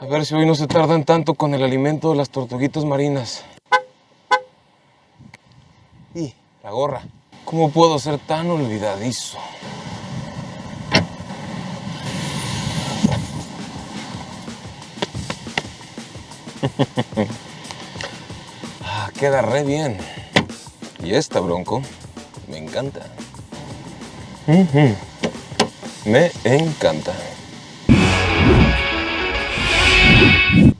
A ver si hoy no se tardan tanto con el alimento de las tortuguitas marinas. Y la gorra. ¿Cómo puedo ser tan olvidadizo? Queda re bien. Y esta Bronco me encanta. Me encanta.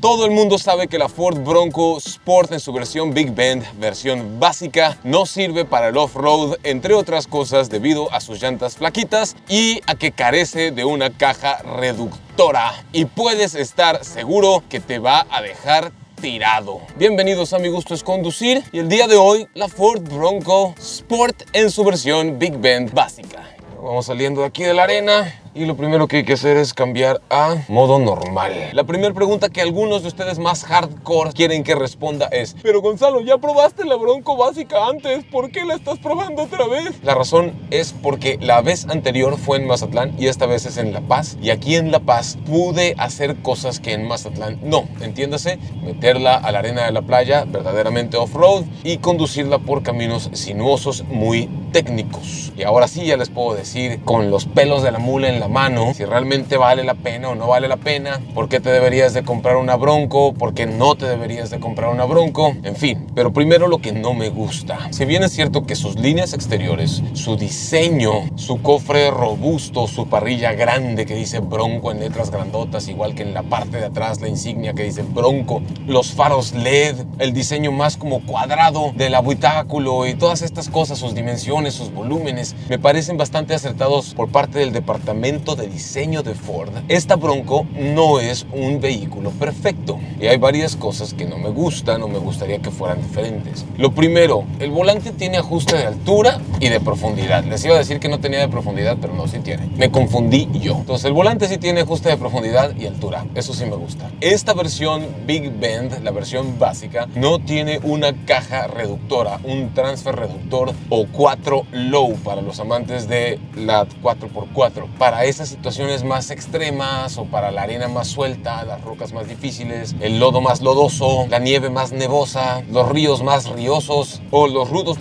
Todo el mundo sabe que la Ford Bronco Sport en su versión Big Bend, versión básica, no sirve para el off-road, entre otras cosas debido a sus llantas flaquitas y a que carece de una caja reductora. Y puedes estar seguro que te va a dejar tirado. Bienvenidos a Mi Gusto es Conducir y el día de hoy la Ford Bronco Sport en su versión Big Bend básica. Vamos saliendo de aquí de la arena y lo primero que hay que hacer es cambiar a modo normal. La primera pregunta que algunos de ustedes más hardcore quieren que responda es: pero Gonzalo, ya probaste la Bronco básica antes, ¿por qué la estás probando otra vez? La razón es porque la vez anterior fue en Mazatlán y esta vez es en La Paz, y aquí en La Paz pude hacer cosas que en Mazatlán no, entiéndase, meterla a la arena de la playa verdaderamente off-road y conducirla por caminos sinuosos muy técnicos. Y ahora sí ya les puedo decir con los pelos de la mula en la mano si realmente vale la pena o no vale la pena, por qué te deberías de comprar una Bronco, por qué no te deberías de comprar una Bronco, en fin. Pero primero lo que no me gusta. Si bien es cierto que sus líneas exteriores, su diseño, su cofre robusto, su parrilla grande que dice Bronco en letras grandotas, igual que en la parte de atrás la insignia que dice Bronco, los faros LED, el diseño más como cuadrado del habitáculo y todas estas cosas, sus dimensiones, sus volúmenes, me parecen bastante acertados por parte del departamento de diseño de Ford. Esta Bronco no es un vehículo perfecto y hay varias cosas que no me gustan o me gustaría que fueran diferentes. Lo primero, el volante tiene ajuste de altura y de profundidad. Les iba a decir que no tenía de profundidad, pero no, sí tiene. Me confundí yo. Entonces el volante sí tiene ajuste de profundidad y altura. Eso sí me gusta. Esta versión Big Bend, la versión básica, no tiene una caja reductora, un transfer reductor o 4 low para los amantes de la 4x4. Para esas situaciones más extremas o para la arena más suelta, las rocas más difíciles, el lodo más lodoso, la nieve más nevosa, los ríos más riosos o los rudos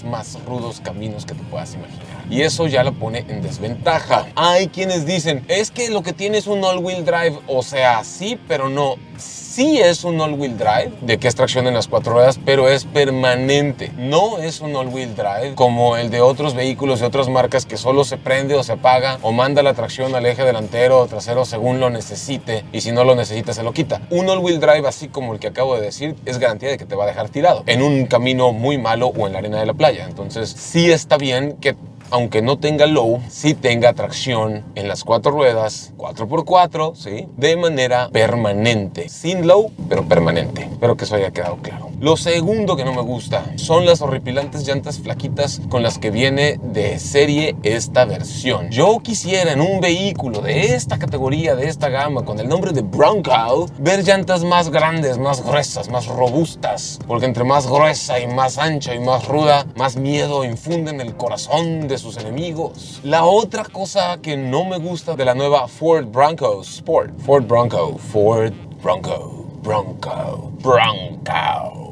más rudos caminos que te puedas imaginar. Y eso ya lo pone en desventaja. Hay quienes dicen, es que lo que tiene es un all-wheel drive. O sea, sí, pero no. Sí es un all-wheel drive, de que es tracción en las 4 ruedas, pero es permanente. No es un all-wheel drive como el de otros vehículos de otras marcas que solo se prende o se apaga o manda la tracción al eje delantero o trasero según lo necesite, y si no lo necesita se lo quita. Un all-wheel drive así como el que acabo de decir es garantía de que te va a dejar tirado en un camino muy malo o en la arena de la playa. Entonces sí está bien que, aunque no tenga low, sí tenga tracción en las 4 ruedas, 4x4, ¿sí? De manera permanente. Sin low, pero permanente. Espero que eso haya quedado claro. Lo segundo que no me gusta son las horripilantes llantas flaquitas con las que viene de serie esta versión. Yo quisiera en un vehículo de esta categoría, de esta gama, con el nombre de Bronco, ver llantas más grandes, más gruesas, más robustas. Porque entre más gruesa y más ancha y más ruda, más miedo infunde en el corazón de sus enemigos. La otra cosa que no me gusta de la nueva Ford Bronco Sport, Ford Bronco.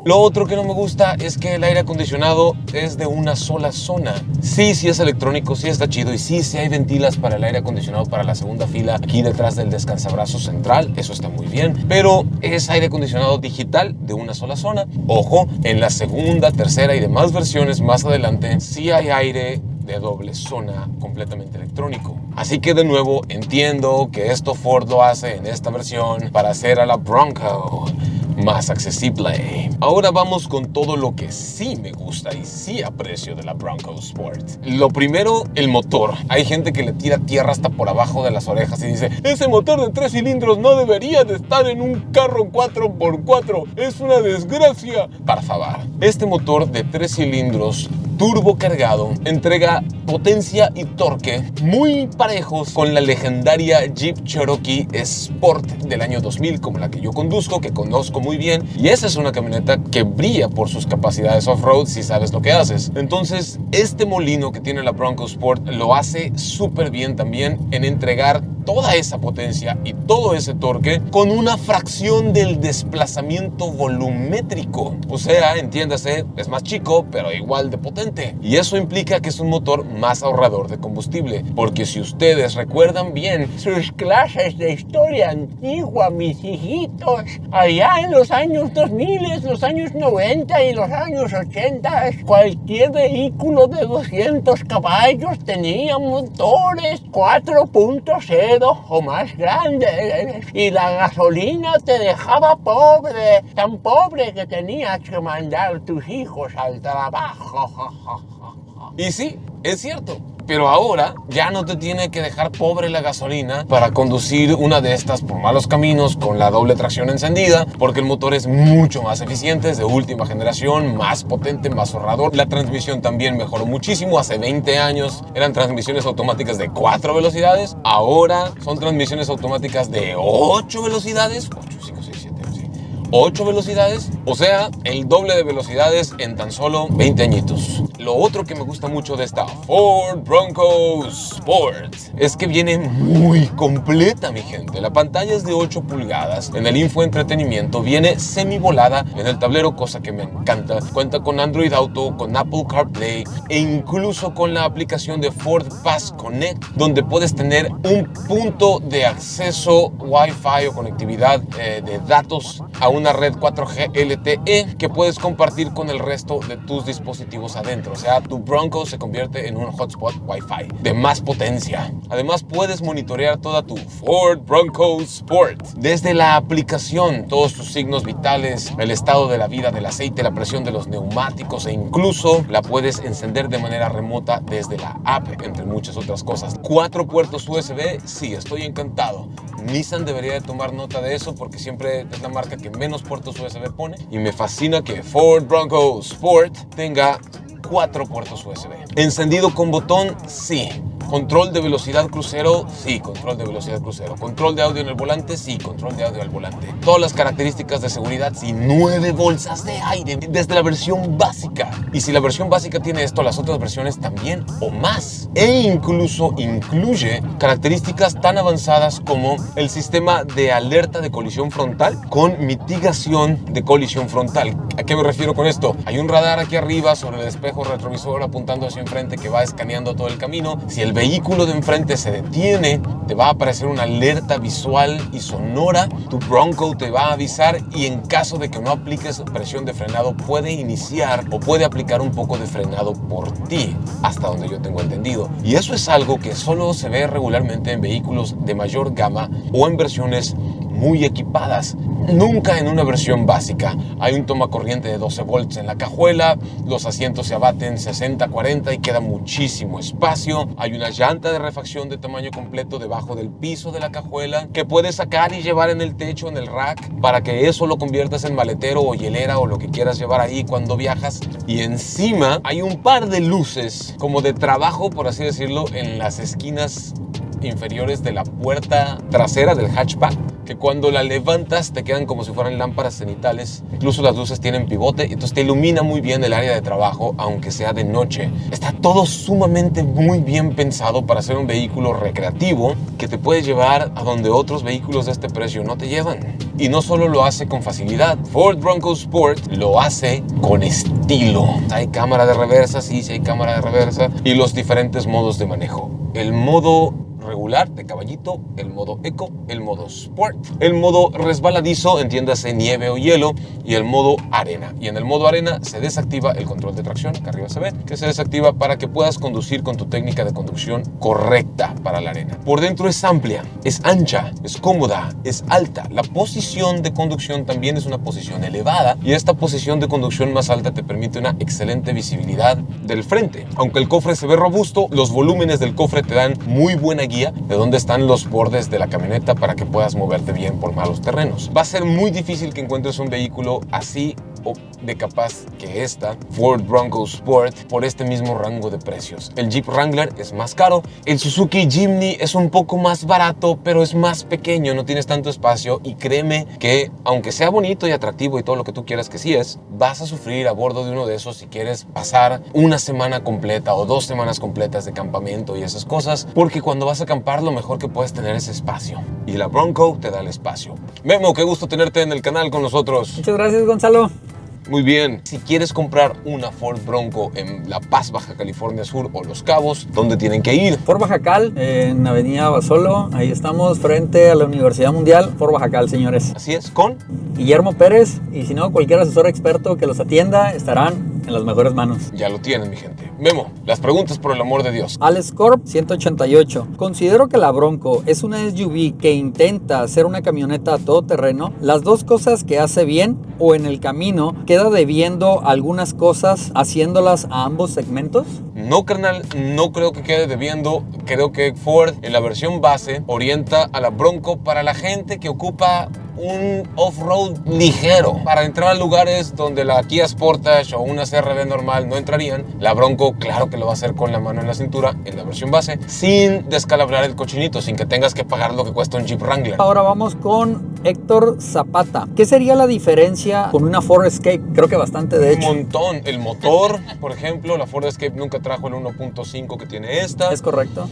Lo otro que no me gusta es que el aire acondicionado es de una sola zona. Sí es electrónico, sí está chido y sí hay ventilas para el aire acondicionado para la segunda fila aquí detrás del descansabrazos central, eso está muy bien, pero es aire acondicionado digital de una sola zona. Ojo, en la segunda, tercera y demás versiones más adelante sí hay aire de doble zona completamente electrónico. Así que de nuevo entiendo que esto Ford lo hace en esta versión para hacer a la Bronco más accesible. Ahora vamos con todo lo que sí me gusta y sí aprecio de la Bronco Sport. Lo primero, el motor. Hay gente que le tira tierra hasta por abajo de las orejas y dice: ese motor de 3 cilindros no debería de estar en un carro 4x4. Es una desgracia. Por favor, este motor de 3 cilindros turbo cargado entrega potencia y torque muy parejos con la legendaria Jeep Cherokee Sport del año 2000, como la que yo conduzco, que conozco muy bien, y esa es una camioneta que brilla por sus capacidades off-road si sabes lo que haces. Entonces este molino que tiene la Bronco Sport lo hace súper bien también en entregar toda esa potencia y todo ese torque con una fracción del desplazamiento volumétrico. O sea, entiéndase, es más chico, pero igual de potente. Y eso implica que es un motor más ahorrador de combustible, porque si ustedes recuerdan bien sus clases de historia antigua, mis hijitos, allá en los años 2000, los años 90 y los años 80, cualquier vehículo de 200 caballos tenía motores 4.0 o más grandes, y la gasolina te dejaba pobre, tan pobre que tenías que mandar tus hijos al trabajo. Y sí, es cierto. Pero ahora ya no te tiene que dejar pobre la gasolina para conducir una de estas por malos caminos con la doble tracción encendida, porque el motor es mucho más eficiente, es de última generación, más potente, más ahorrador. La transmisión también mejoró muchísimo. Hace 20 años eran transmisiones automáticas de 4 velocidades. Ahora son transmisiones automáticas de 8 velocidades. 8 velocidades, o sea, el doble de velocidades en tan solo 20 añitos. Lo otro que me gusta mucho de esta Ford Bronco Sport es que viene muy completa, mi gente. La pantalla es de 8 pulgadas. En el infoentretenimiento viene semi-volada en el tablero, cosa que me encanta. Cuenta con Android Auto, con Apple CarPlay e incluso con la aplicación de Ford Pass Connect, donde puedes tener un punto de acceso Wi-Fi o conectividad de datos a una red 4G LTE que puedes compartir con el resto de tus dispositivos adentro. O sea, tu Bronco se convierte en un hotspot Wi-Fi de más potencia. Además, puedes monitorear toda tu Ford Bronco Sport desde la aplicación, todos tus signos vitales, el estado de la vida del aceite, la presión de los neumáticos, e incluso la puedes encender de manera remota desde la app, entre muchas otras cosas. 4 puertos USB, sí, estoy encantado. Nissan debería de tomar nota de eso, porque siempre es la marca que menos puertos USB pone, y me fascina que Ford Bronco Sport tenga 4 puertos USB. Encendido con botón, sí. Control de velocidad crucero, sí, control de velocidad crucero. Control de audio en el volante, sí, control de audio al volante. Todas las características de seguridad, sí, 9 bolsas de aire desde la versión básica. Y si la versión básica tiene esto, las otras versiones también o más. E incluso incluye características tan avanzadas como el sistema de alerta de colisión frontal con mitigación de colisión frontal. ¿A qué me refiero con esto? Hay un radar aquí arriba sobre el espejo retrovisor apuntando hacia enfrente que va escaneando todo el camino. Si el vehículo de enfrente se detiene, te va a aparecer una alerta visual y sonora. Tu Bronco te va a avisar, y en caso de que no apliques presión de frenado, puede iniciar o puede aplicar un poco de frenado por ti, hasta donde yo tengo entendido. Y eso es algo que solo se ve regularmente en vehículos de mayor gama o en versiones muy equipadas, nunca en una versión básica. Hay un tomacorriente de 12 volts en la cajuela, los asientos se abaten 60-40 y queda muchísimo espacio. Hay una llanta de refacción de tamaño completo debajo del piso de la cajuela que puedes sacar y llevar en el techo, en el rack, para que eso lo conviertas en maletero o hielera o lo que quieras llevar ahí cuando viajas. Y encima hay un par de luces como de trabajo, por así decirlo, en las esquinas inferiores de la puerta trasera del hatchback, que cuando la levantas te quedan como si fueran lámparas cenitales. Incluso las luces tienen pivote, entonces te ilumina muy bien el área de trabajo, aunque sea de noche. Está todo sumamente muy bien pensado para ser un vehículo recreativo que te puede llevar a donde otros vehículos de este precio no te llevan. Y no solo lo hace con facilidad, Ford Bronco Sport lo hace con estilo. Hay cámara de reversa, sí hay cámara de reversa, y los diferentes modos de manejo. El modo regular de caballito, el modo eco, el modo sport, el modo resbaladizo, entiéndase nieve o hielo, y el modo arena. Y en el modo arena se desactiva el control de tracción, que arriba se ve, que se desactiva para que puedas conducir con tu técnica de conducción correcta para la arena. Por dentro es amplia, es ancha, es cómoda, es alta. La posición de conducción también es una posición elevada, y esta posición de conducción más alta te permite una excelente visibilidad del frente. Aunque el cofre se ve robusto, los volúmenes del cofre te dan muy buena guía de dónde están los bordes de la camioneta para que puedas moverte bien por malos terrenos. Va a ser muy difícil que encuentres un vehículo así o de capaz que esta Ford Bronco Sport por este mismo rango de precios. El Jeep Wrangler es más caro, el Suzuki Jimny es un poco más barato, pero es más pequeño, no tienes tanto espacio y créeme que aunque sea bonito y atractivo y todo lo que tú quieras que sí es, vas a sufrir a bordo de uno de esos si quieres pasar una semana completa o 2 semanas completas de campamento y esas cosas, porque cuando vas a acampar lo mejor que puedes tener es espacio y la Bronco te da el espacio. Memo, qué gusto tenerte en el canal con nosotros. Muchas gracias, Gonzalo. Muy bien, si quieres comprar una Ford Bronco en La Paz, Baja California Sur o Los Cabos, ¿dónde tienen que ir? Ford Bajacal, en Avenida Basolo, ahí estamos frente a la Universidad Mundial. Ford Bajacal, señores. Así es, con Guillermo Pérez, y si no, cualquier asesor experto que los atienda estarán en las mejores manos. Ya lo tienen, mi gente. Memo, las preguntas por el amor de Dios. Alex Corp 188. Considero que la Bronco es una SUV que intenta ser una camioneta todoterreno. Las dos cosas que hace bien o en el camino queda debiendo algunas cosas haciéndolas a ambos segmentos. No, carnal, no creo que quede debiendo. Creo que Ford en la versión base orienta a la Bronco para la gente que ocupa un off-road ligero. Para entrar a lugares donde la Kia Sportage o una CR-V normal no entrarían, la Bronco claro que lo va a hacer con la mano en la cintura en la versión base, sin descalabrar el cochinito, sin que tengas que pagar lo que cuesta un Jeep Wrangler. Ahora vamos con Héctor Zapata. ¿Qué sería la diferencia con una Ford Escape? Creo que bastante, de hecho. Un montón. El motor, por ejemplo, la Ford Escape nunca trajo el 1.5 que tiene esta. Es correcto.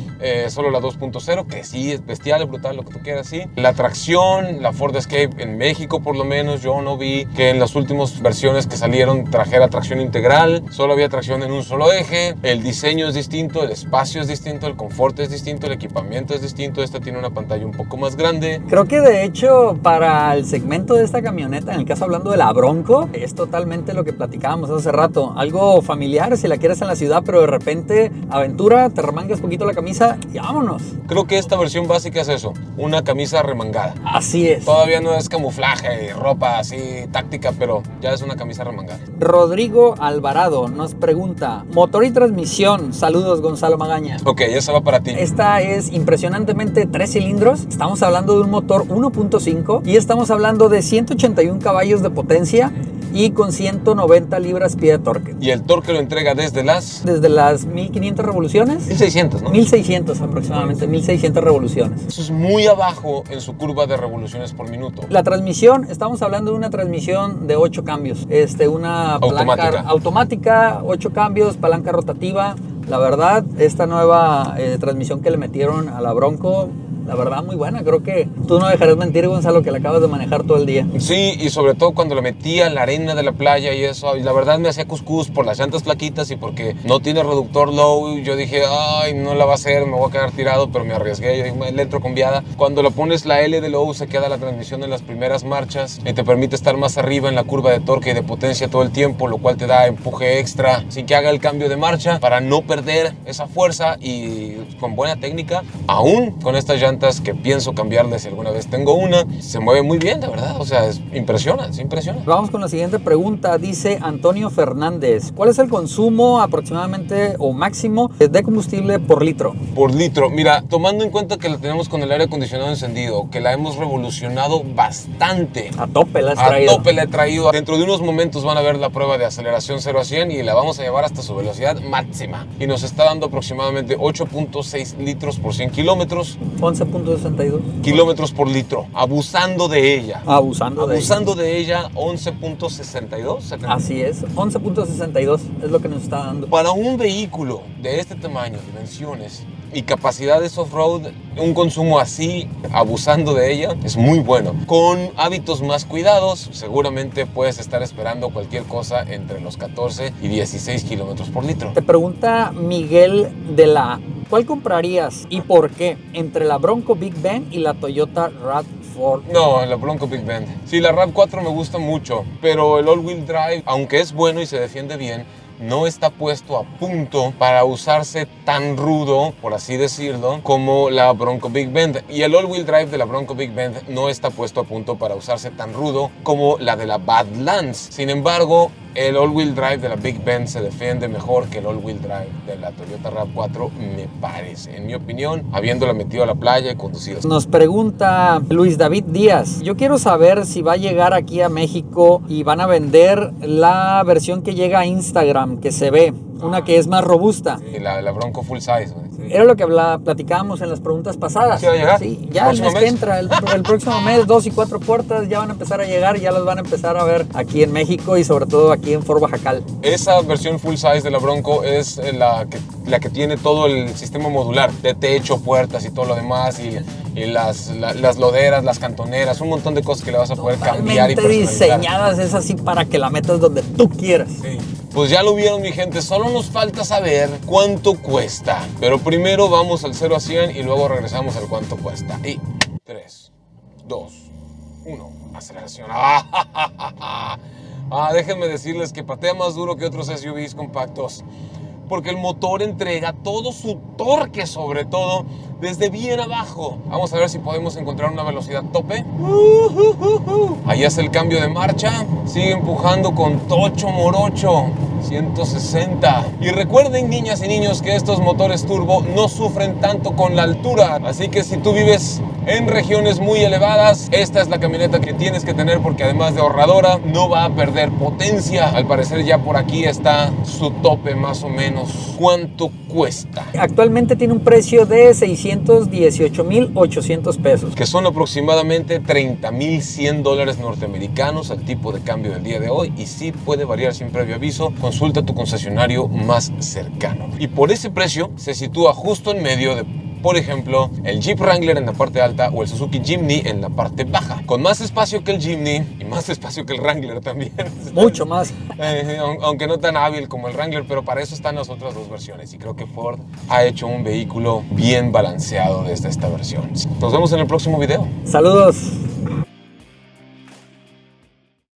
Solo la 2.0, que sí es bestial, es brutal, lo que tú quieras, sí. La tracción, la Ford Escape en México por lo menos, yo no vi que en las últimas versiones que salieron trajera tracción integral. Solo había tracción en un solo eje. El diseño es distinto, el espacio es distinto, el confort es distinto, el equipamiento es distinto. Esta tiene una pantalla un poco más grande. Creo que de hecho para el segmento de esta camioneta, en el caso hablando de la Bronco, es totalmente lo que platicábamos hace rato. Algo familiar si la quieres en la ciudad, pero de repente aventura, te remangas poquito la camisa y vámonos. Creo que esta versión básica es eso, una camisa remangada. Así es. Todavía no es camuflaje y ropa así táctica, pero ya es una camisa remangada. Rodrigo Alvarado nos pregunta, motor y transmisión. Saludos, Gonzalo Magaña. Ok, esa va para ti. Esta es impresionantemente 3 cilindros. Estamos hablando de un motor 1.5 y estamos hablando de 181 caballos de potencia y con 190 libras-pie de torque. Y el torque lo entrega desde las 1500 revoluciones. 1600, ¿no? 1600 aproximadamente, 1600 revoluciones. Eso es muy abajo en su curva de revoluciones por minuto. La transmisión, estamos hablando de una transmisión de 8 cambios. Una palanca automática, 8 cambios, palanca rotativa. La verdad, esta nueva transmisión que le metieron a la Bronco, la verdad muy buena. Creo que tú no dejarás mentir, Gonzalo, que la acabas de manejar todo el día. Sí, y sobre todo cuando la metía en la arena de la playa y eso, y la verdad me hacía cuscús por las llantas flaquitas y porque no tiene reductor low. Yo dije, ay, no la va a hacer, me voy a quedar tirado, pero me arriesgué. Yo dije, le entro con viada. Cuando le pones la L de low, se queda la transmisión en las primeras marchas y te permite estar más arriba en la curva de torque y de potencia todo el tiempo, lo cual te da empuje extra sin que haga el cambio de marcha para no perder esa fuerza, y con buena técnica, aún con estas llantas que pienso cambiarle si alguna vez tengo una, se mueve muy bien, de verdad. O sea, impresiona. Vamos con la siguiente pregunta. Dice Antonio Fernández, ¿cuál es el consumo aproximadamente o máximo de combustible por litro? Por litro, mira, tomando en cuenta que la tenemos con el aire acondicionado encendido, que la hemos revolucionado bastante. A tope la has traído. A tope la he traído. Dentro de unos momentos van a ver la prueba de aceleración 0 a 100 y la vamos a llevar hasta su velocidad máxima. Y nos está dando aproximadamente 8.6 litros por 100 kilómetros. 11.62 kilómetros por litro, abusando de ella. Abusando de ella, 11.62. Así es, 11.62 es lo que nos está dando. Para un vehículo de este tamaño, dimensiones y capacidades off-road, un consumo así, abusando de ella, es muy bueno. Con hábitos más cuidados, seguramente puedes estar esperando cualquier cosa entre los 14 y 16 kilómetros por litro. Te pregunta Miguel de la ¿cuál comprarías y por qué entre la Bronco Big Bend y la Toyota RAV4? No, la Bronco Big Bend. Sí, la RAV4 me gusta mucho, pero el all-wheel drive, aunque es bueno y se defiende bien, no está puesto a punto para usarse tan rudo, por así decirlo, como la Bronco Big Bend. Y el all-wheel drive de la Bronco Big Bend no está puesto a punto para usarse tan rudo como la de la Badlands. Sin embargo, el all-wheel drive de la Big Bend se defiende mejor que el all-wheel drive de la Toyota RAV4, me parece, en mi opinión, habiéndola metido a la playa y conducido. Nos pregunta Luis David Díaz, yo quiero saber si va a llegar aquí a México y van a vender la versión que llega a Instagram, que se ve, una que es más robusta. Sí, la Bronco full size. Sí. Era lo que platicábamos en las preguntas pasadas. ¿Sí va a llegar? Sí, ya el mes que entra, el próximo mes, 2 y 4 puertas ya van a empezar a llegar, ya las van a empezar a ver aquí en México y sobre todo aquí en Fort Bajacal. Esa versión full size de la Bronco es la que tiene todo el sistema modular, de techo, puertas y todo lo demás, y las loderas, las cantoneras, un montón de cosas que le vas a poder cambiar y personalizar. Diseñadas es así para que la metas donde tú quieras. Sí. Pues ya lo vieron, mi gente, solo nos falta saber cuánto cuesta. Pero primero vamos al 0 a 100 y luego regresamos al cuánto cuesta. Y 3, 2, 1, aceleración. Déjenme decirles que patea más duro que otros SUVs compactos, porque el motor entrega todo su torque, sobre todo desde bien abajo. Vamos a ver si podemos encontrar una velocidad tope. Ahí hace el cambio de marcha, sigue empujando con tocho morocho, 160. Y recuerden, niñas y niños, que estos motores turbo no sufren tanto con la altura, así que si tú vives en regiones muy elevadas, esta es la camioneta que tienes que tener, porque además de ahorradora, no va a perder potencia. Al parecer ya por aquí está su tope más o menos. ¿Cuánto cuesta? Actualmente tiene un precio de 618,800 pesos. Que son aproximadamente $30,100 norteamericanos al tipo de cambio del día de hoy, y sí puede variar sin previo aviso. Consulta tu concesionario más cercano. Y por ese precio se sitúa justo en medio de, por ejemplo, el Jeep Wrangler en la parte alta o el Suzuki Jimny en la parte baja, con más espacio que el Jimny y más espacio que el Wrangler también. Mucho más. Aunque no tan hábil como el Wrangler, pero para eso están las otras dos versiones, y creo que Ford ha hecho un vehículo bien balanceado desde esta versión. Nos vemos en el próximo video. Saludos.